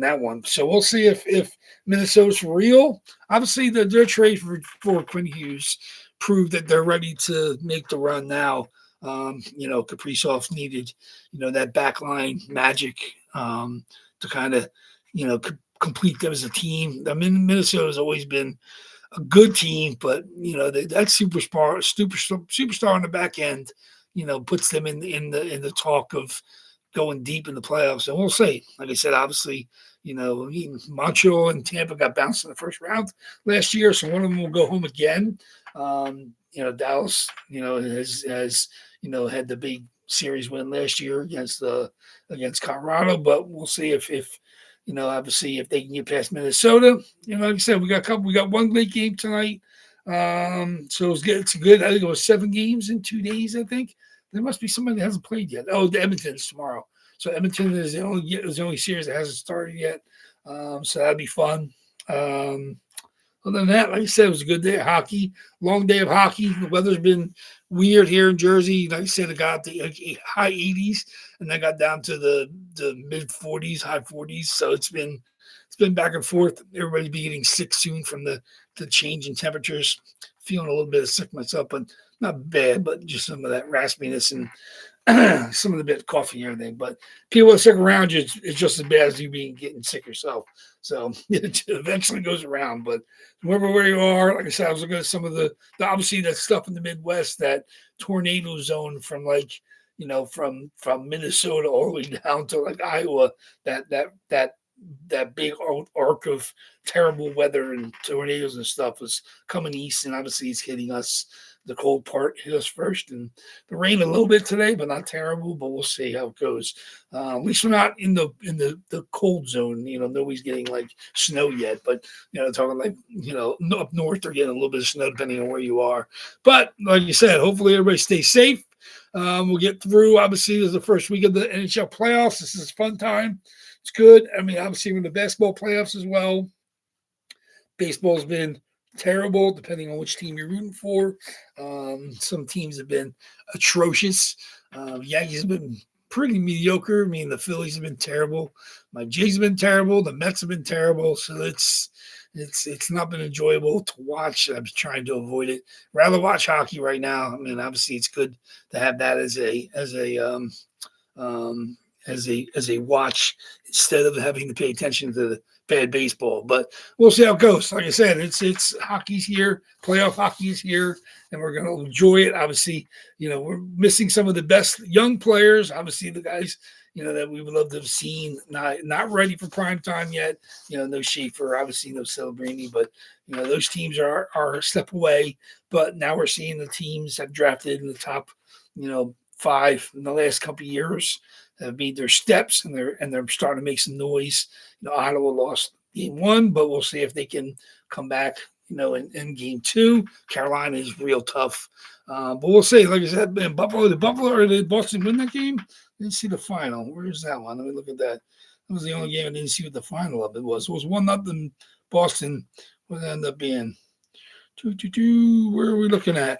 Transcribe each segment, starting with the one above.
that one. So we'll see if Minnesota's for real. Obviously, their trade for Quinn Hughes proved that they're ready to make the run now. Kaprizov needed, that backline magic to kind of, complete them as a team. I mean, Minnesota's always been a good team, but that superstar on the back end, puts them in the talk of going deep in the playoffs. And we'll see. Like I said, obviously, Montreal and Tampa got bounced in the first round last year, so one of them will go home again. Dallas, has had the big series win last year against Colorado, but we'll see if obviously if they can get past Minnesota. Like I said, we got one late game tonight. So it's good. It's good. I think it was 7 games in 2 days. I think there must be somebody that hasn't played yet. Oh, the Edmonton's tomorrow. So Edmonton is the only series that hasn't started yet. So that'd be fun. Other than that, like I said, it was a good day of hockey. Long day of hockey. The weather's been weird here in Jersey. Like I said, it got the high 80s, and then got down to the mid 40s, high 40s. So it's been back and forth. Everybody's be getting sick soon from the change in temperatures. Feeling a little bit of sick myself, but not bad. But just some of that raspiness and some of the bit of coffee and everything. But people that sick around you, it's just as bad as you getting sick yourself. So it eventually goes around. But where you are, like I said, I was looking at some of the obviously that stuff in the Midwest, that tornado zone from from Minnesota all the way down to like Iowa, that big arc of terrible weather and tornadoes and stuff was coming east, and obviously it's hitting us. The cold part hit us first, and the rain a little bit today, but not terrible. But we'll see how it goes. At least we're not in the cold zone. Nobody's getting like snow yet, but talking like up north, they're getting a little bit of snow depending on where you are. But like you said, hopefully everybody stays safe. We'll get through. Obviously, this is the first week of the NHL playoffs. This is a fun time. It's good. I mean, obviously, with the basketball playoffs as well. Baseball's been terrible, depending on which team you're rooting for. Some teams have been atrocious. Yankees have been pretty mediocre. I mean, the Phillies have been terrible. My Jays have been terrible. The Mets have been terrible. So it's not been enjoyable to watch. I'm trying to avoid it. Rather watch hockey right now. I mean, obviously, it's good to have that as a watch instead of having to pay attention to the bad baseball. But we'll see how it goes. Like I said, it's hockey's here, playoff hockey is here, and we're going to enjoy it. Obviously, we're missing some of the best young players. Obviously, the guys, that we would love to have seen, not ready for prime time yet. No Schaefer, obviously no Celebrini, but those teams are a step away. But now we're seeing the teams have drafted in the top, 5 in the last couple of years have made their steps, and they're starting to make some noise. Ottawa lost game 1, but we'll see if they can come back, in game 2. Carolina is real tough. But we'll see. Like I said, man, Buffalo or did Boston win that game? Didn't see the final. Where's that one? Let me look at that. That was the only game I didn't see what the final of it was. It was 1-0 Boston. What did it end up being? 2-2. Where are we looking at?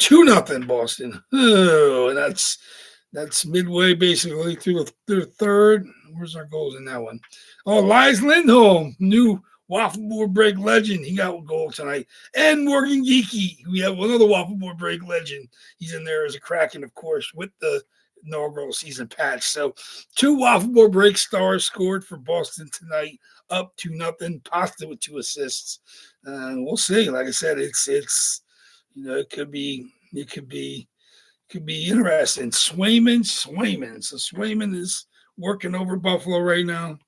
2-0 Boston. Oh, and that's midway basically through the third. Where's our goals in that one? Oh, Elias Lindholm, new Waffleboard Break legend. He got a goal tonight. And Morgan Geeky. We have another Waffleboard Break legend. He's in there as a Kraken, of course, with the inaugural season patch. So 2 Waffleboard Break stars scored for Boston tonight, up 2-0. Pasta with 2 assists. We'll see. Like I said, it's it could be interesting. Swayman. So Swayman is working over Buffalo right now.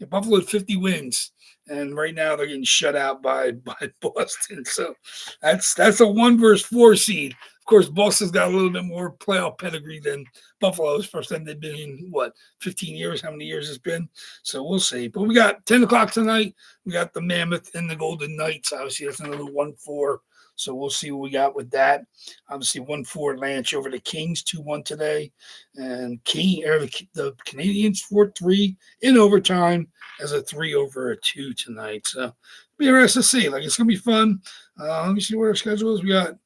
Yeah, Buffalo had 50 wins, and right now they're getting shut out by Boston. So that's a 1 versus 4 seed. Of course, Boston's got a little bit more playoff pedigree than Buffalo's. First time they've been in 15 years? How many years it's been? So we'll see. But we got 10 o'clock tonight. We got the Mammoth and the Golden Knights. Obviously, that's another 1-4. So we'll see what we got with that. Obviously, 1-4 Lanch over the Kings, 2-1 today. And the Canadians 4-3 in overtime as a 3-2 tonight. So it'll be interesting to see. It's going to be fun. Let me see what our schedule is. We got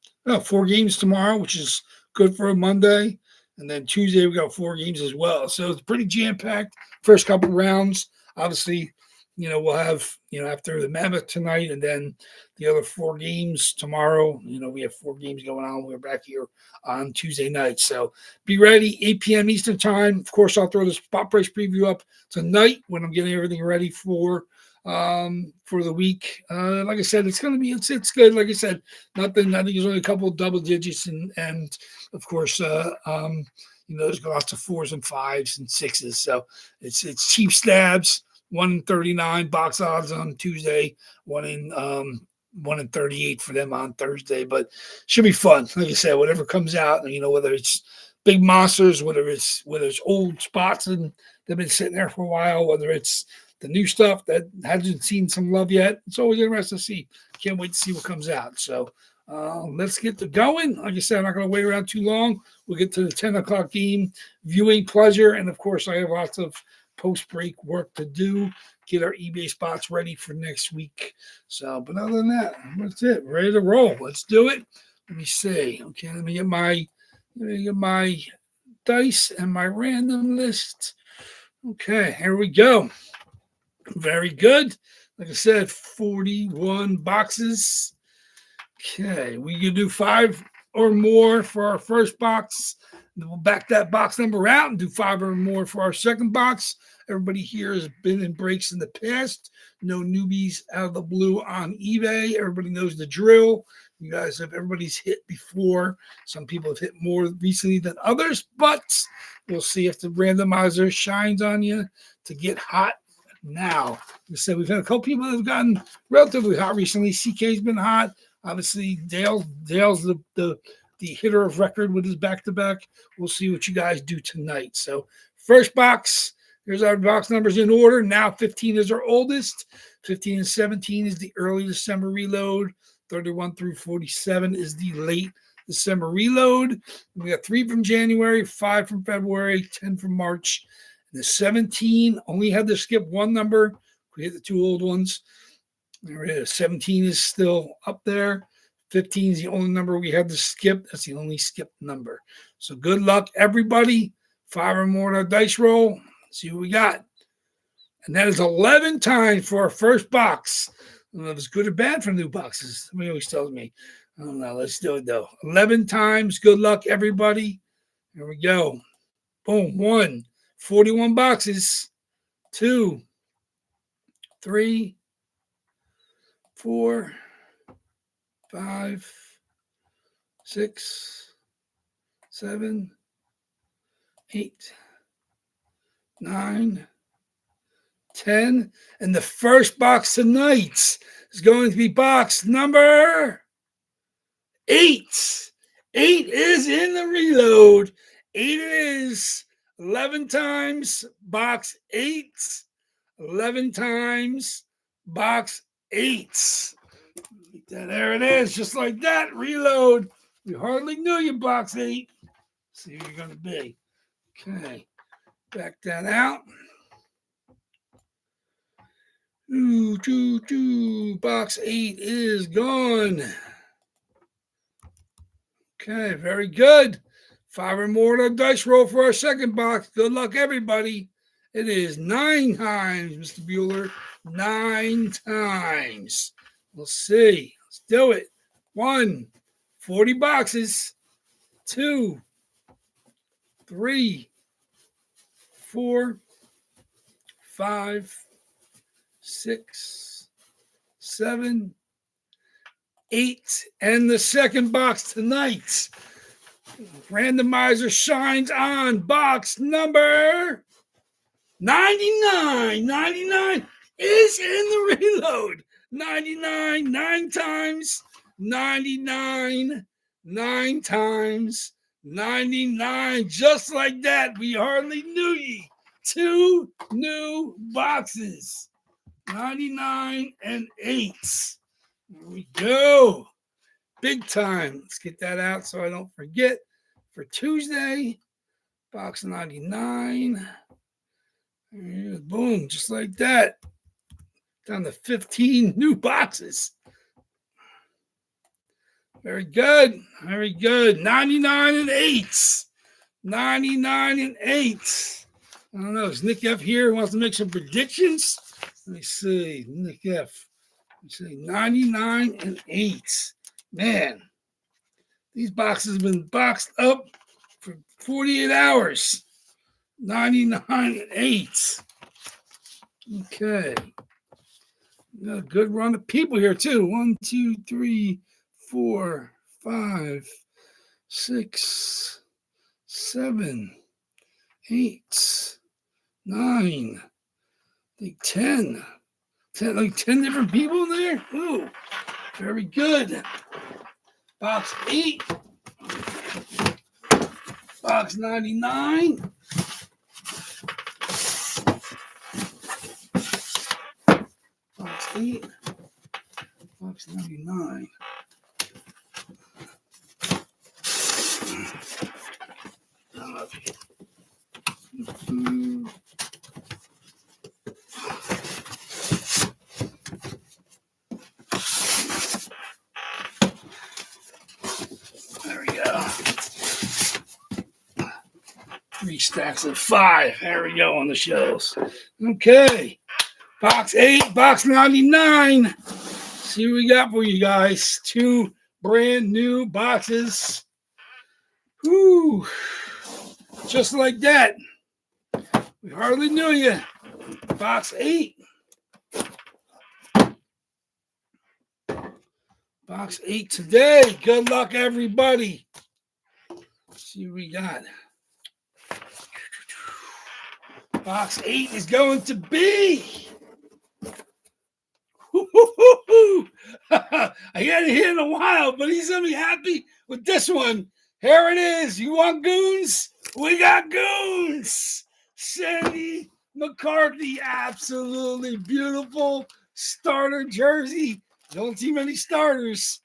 4 games tomorrow, which is good for a Monday. And then Tuesday, we got 4 games as well. So it's pretty jam-packed first couple rounds. obviously, we'll have, after the Mammoth tonight and then the other 4 games tomorrow. We have 4 games going on. We're back here on Tuesday night. So be ready, 8 p.m. Eastern time. Of course, I'll throw the spot price preview up tonight when I'm getting everything ready for the week. Like I said, it's going to be, it's good. Like I said, nothing, I think there's only a couple of double digits and of course, there's lots of 4s and 5s and 6s. So it's cheap stabs. 1 in 39 box odds on Tuesday, 1 in 38 for them on Thursday. But should be fun. Like I said, whatever comes out, whether it's big monsters, whether it's old spots and they've been sitting there for a while, whether it's the new stuff that hasn't seen some love yet, it's always interesting to see. Can't wait to see what comes out. So let's get to going. Like I said, I'm not going to wait around too long. We'll get to the 10 o'clock game viewing pleasure. And of course, I have lots of post-break work to do, get our eBay spots ready for next week. So, but other than that, that's it. Ready to roll. Let's do it. Let me see. Okay, let me get my dice and my random list. Okay, here we go. Very good. Like I said, 41 boxes. Okay, we can do 5 or more for our first box. Then we'll back that box number out and do 5 or more for our second box. Everybody here has been in breaks in the past. No newbies out of the blue on eBay. Everybody knows the drill. You guys have, everybody's hit before. Some people have hit more recently than others, but we'll see if the randomizer shines on you to get hot now. Like I said, we've had a couple people that have gotten relatively hot recently. CK's been hot. Obviously, Dale's the hitter of record with his back-to-back. We'll see what you guys do tonight. So first box, here's our box numbers in order. Now 15 is our oldest. 15 and 17 is the early December reload. 31 through 47 is the late December reload. We got 3 from January, 5 from February, 10 from March. And the 17 only had to skip 1 number. We hit the 2 old ones. There it is. 17 is still up there. 15 is the only number we had to skip. That's the only skipped number. So good luck, everybody. 5 or more on our dice roll. See what we got. And that is 11 times for our first box. I don't know if it's good or bad for new boxes. Somebody always tells me. I don't know. Let's do it, though. 11 times. Good luck, everybody. Here we go. Boom. 1. 41 boxes. 2. 3. 4. 5, 6, 7, 8, 9, 10. And the first box tonight is going to be box number 8. 8 is in the reload. 8 it is. 11 times box 8. 11 times box 8. There it is, just like that. Reload. We hardly knew you, box 8. See who you're going to be. Okay. Back that out. Box 8 is gone. Okay, very good. 5 or more on our dice roll for our second box. Good luck, everybody. It is 9 times, Mr. Bueller. 9 times. We'll see. Let's do it. 1, 40 boxes. 2, 3, 4, 5, 6, 7, 8. And the second box tonight. Randomizer shines on box number 99. 99 is in the reload. 99, 9 times. 99, 9 times. 99, just like that. We hardly knew ye. 2 new boxes. 99 and 8. Here we go. Big time. Let's get that out so I don't forget. For Tuesday, box 99. And boom, just like that. Down to 15 new boxes. Very good. Very good. 99 and 8. 99 and 8. I don't know. Is Nick F here? Wants to make some predictions? Let me see. Nick F. Let's see. 99 and 8. Man, these boxes have been boxed up for 48 hours. 99 and 8. Okay. Got a good run of people here, too. 1, 2, 3, 4, 5, 6, 7, 8, 9, I think 10. 10 different people in there. Ooh, very good. Box 8. Box 99. Box 8. Box 99. There we go. 3 stacks of 5. There we go on the shelves. Okay. Box 8, box 99. See what we got for you guys. 2 brand new boxes. Woo. Just like that. We hardly knew you. Box 8. Box 8 today. Good luck, everybody. Let's see what we got. Box 8 is going to be. I hadn't hit in a while, but he's going to be happy with this one. Here it is. You want goons? We got goons. Sandy McCarthy. Absolutely beautiful starter jersey. Don't see many starters.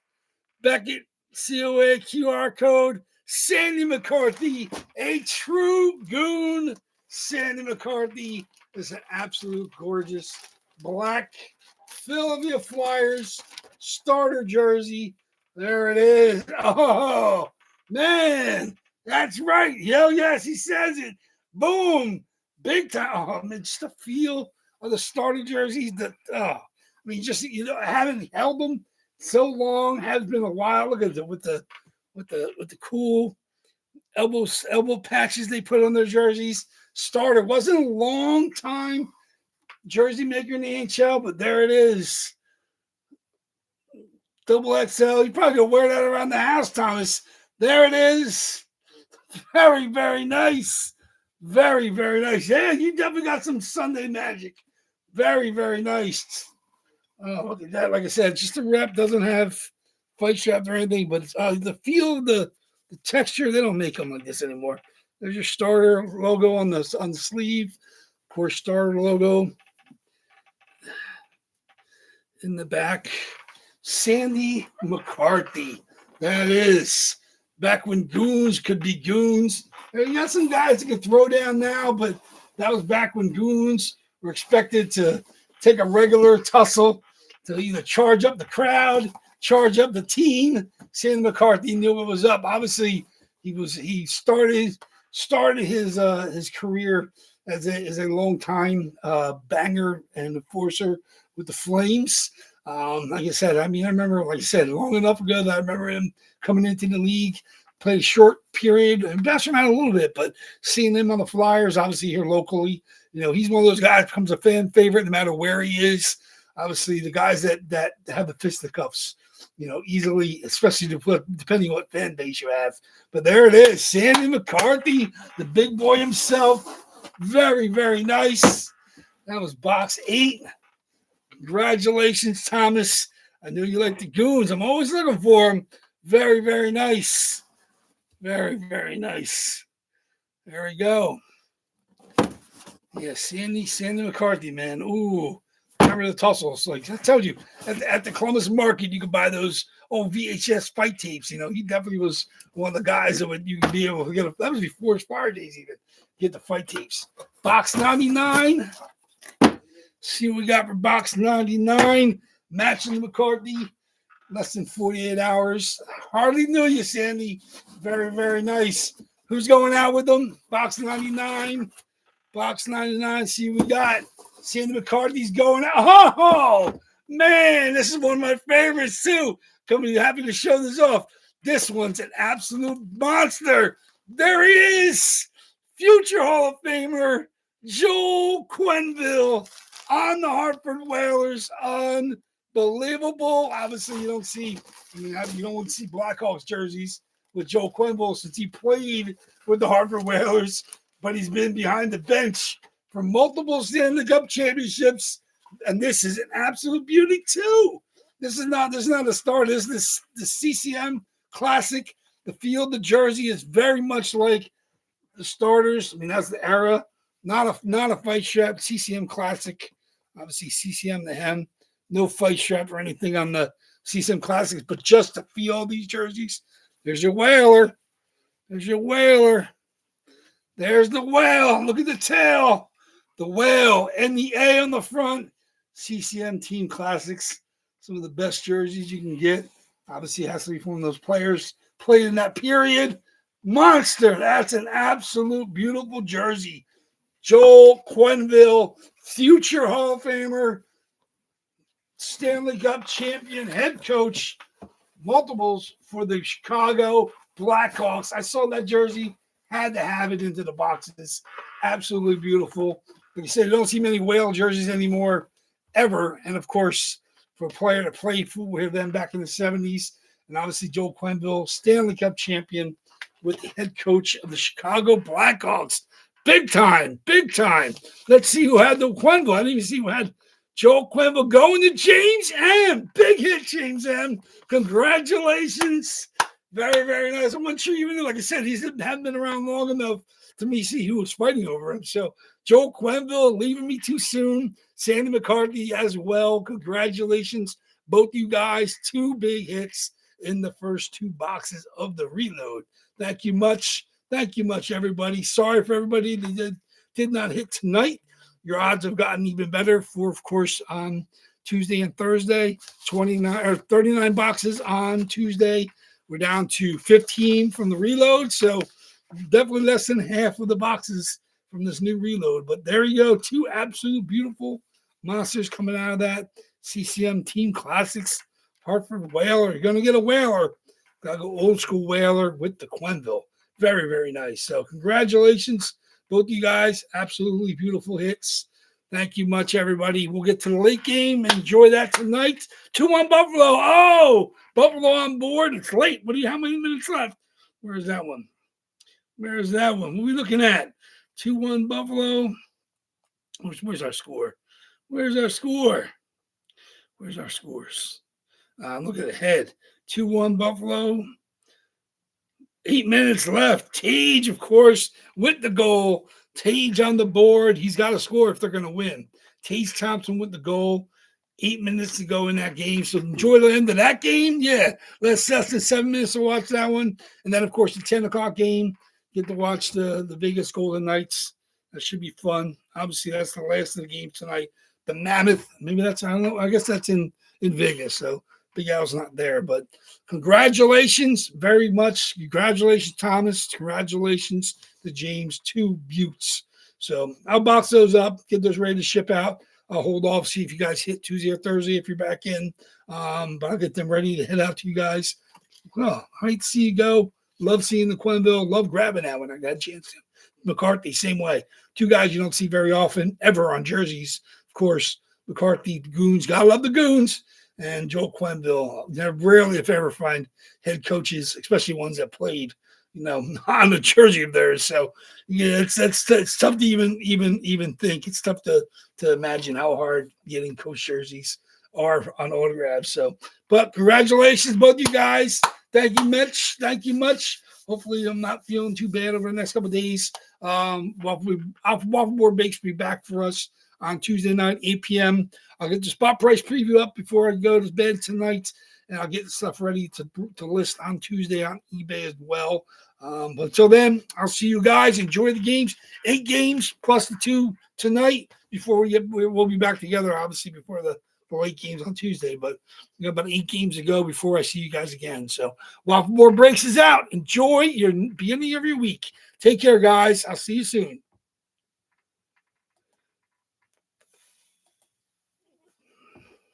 Beckett, COA, QR code. Sandy McCarthy, a true goon. Sandy McCarthy is an absolute gorgeous black Philadelphia Flyers starter jersey. There it is. Oh, man. That's right. Hell yes, he says it. Boom. Big time. Oh, man, just the feel of the starter jerseys. I mean, just, I haven't held them so long. Has been a while. Look at it with the cool elbow patches they put on their jerseys. Starter wasn't a long time jersey maker in the NHL, but there it is. Double XL. You probably gonna wear that around the house, Thomas. There it is. Very, very nice. Very, very nice. Yeah, you definitely got some Sunday magic. Very, very nice. Oh, look at that. Like I said, just the rep doesn't have fight strap or anything, but it's the feel of the texture. They don't make them like this anymore. There's your starter logo on the sleeve. Of course, starter logo in the back. Sandy McCarthy. That is back when goons could be goons. You got some guys that can throw down now, but that was back when goons were expected to take a regular tussle to either charge up the crowd, charge up the team. Sandy McCarthy knew what was up. Obviously, he started his career as a long time banger and enforcer with the Flames. Like I said, I remember, like I said, long enough ago that I remember him coming into the league, played a short period, and bounced around a little bit, but seeing him on the Flyers, obviously here locally, he's one of those guys that becomes a fan favorite no matter where he is. Obviously, the guys that have the fisticuffs, easily, especially depending on what fan base you have. But there it is, Sandy McCarthy, the big boy himself. Very, very nice. That was box 8. Congratulations, Thomas. I knew you liked the goons. I'm always looking for them. Very, very nice. Very, very nice. There we go. Yeah, Sandy McCarthy, man. Ooh, remember the tussles? Like I told you, at the Columbus Market, you could buy those old VHS fight tapes. He definitely was one of the guys that you could be able to get. That was before his Fire days, even get the fight tapes. Box 99. See what we got for box 99. Matching McCarthy. Less than 48 hours. Hardly knew you, Sandy. Very, very nice. Who's going out with them? Box 99. Box 99. See what we got. Sandy McCarthy's going out. Oh, man, this is one of my favorites, too. Coming happy to show this off. This one's an absolute monster. There he is. Future Hall of Famer, Joel Quenneville on the Hartford Whalers. Unbelievable. Obviously, you don't see Blackhawks jerseys with Joel Quenneville since he played with the Hartford Whalers, but he's been behind the bench for multiple Stanley Cup championships, and this is an absolute beauty too. This is not a star. This is the CCM Classic. The feel of the jersey is very much like the starters. I mean, that's the era. Not a fight strap. CCM Classic. Obviously, CCM the hem. No fight strap or anything on the CCM Classics, but just to feel these jerseys. There's your Whaler. There's your Whaler. There's the whale. Look at the tail. The whale and the A on the front. CCM Team Classics. Some of the best jerseys you can get. Obviously, it has to be from those players played in that period. Monster. That's an absolute beautiful jersey. Joel Quenneville, future Hall of Famer, Stanley Cup champion, head coach, multiples for the Chicago Blackhawks. I saw that jersey, had to have it into the boxes. Absolutely beautiful. Like you said, you don't see many whale jerseys anymore, ever. And of course, for a player to play with them back in the 70s, and obviously Joel Quenneville, Stanley Cup champion with the head coach of the Chicago Blackhawks. Big time, big time. Let's see who had the Quenneville. I didn't even see who had Joel Quenneville going to James M. Big hit, James M. Congratulations. Very, very nice. I'm not sure even, like I said, he hasn't been around long enough to me see who was fighting over him. So Joel Quenneville leaving me too soon. Sandy McCarthy as well. Congratulations, both you guys. 2 big hits in the first 2 boxes of the reload. Thank you much. Thank you much, everybody. Sorry for everybody that did not hit tonight. Your odds have gotten even better for, of course, on Tuesday and Thursday. 39 boxes on Tuesday. We're down to 15 from the reload, so definitely less than half of the boxes from this new reload. But there you go. 2 absolute beautiful monsters coming out of that. CCM Team Classics. Hartford Whaler. You're going to get a Whaler. Got to go old school Whaler with the Quenneville. Very, very nice. So congratulations, both you guys. Absolutely beautiful hits. Thank you much, everybody. We'll get to the late game. Enjoy that tonight. 2-1 Buffalo. Oh, Buffalo on board. It's late. How many minutes left? Where's that one? Where's that one? What are we looking at? 2-1 Buffalo. Where's our score? Where's our score? Where's our scores? Look at the head. 2-1 Buffalo. 8 minutes left. Tage, of course, with the goal. Tage on the board. He's got to score if they're going to win. Tage Thompson with the goal. 8 minutes to go in that game. So enjoy the end of that game. Yeah, less than 7 minutes to watch that one. And then, of course, the 10 o'clock game. Get to watch the Vegas Golden Knights. That should be fun. Obviously, that's the last of the game tonight. The Mammoth. Maybe that's, I don't know. I guess that's in Vegas. So Big Al's not there, but congratulations very much. Congratulations, Thomas. Congratulations to James. 2 buttes. So I'll box those up, get those ready to ship out. I'll hold off, see if you guys hit Tuesday or Thursday if you're back in. But I'll get them ready to head out to you guys. Well, I hate to see you go. Love seeing the Quenneville. Love grabbing that when I got a chance to. McCarthy, same way. 2 guys you don't see very often, ever on jerseys. Of course, McCarthy, the Goons. Gotta love the Goons. And Joel Quenneville. Rarely, if ever, find head coaches, especially ones that played, on the jersey of theirs. So, yeah, it's tough to even think. It's tough to imagine how hard getting coach jerseys are on autographs. So, but congratulations, both you guys. Thank you much. Thank you much. Hopefully, I'm not feeling too bad over the next couple of days. WAFFLEBOARD Bakes will be back for us on Tuesday night, 8 p.m. I'll get the spot price preview up before I go to bed tonight, and I'll get the stuff ready to list on Tuesday on eBay as well. But until then, I'll see you guys. Enjoy the games. 8 games plus the 2 tonight before we'll be back together, obviously, before the late games on Tuesday. But about 8 games to go before I see you guys again. So WAFFLEBOARD Breaks is out. Enjoy your beginning of your week. Take care, guys. I'll see you soon.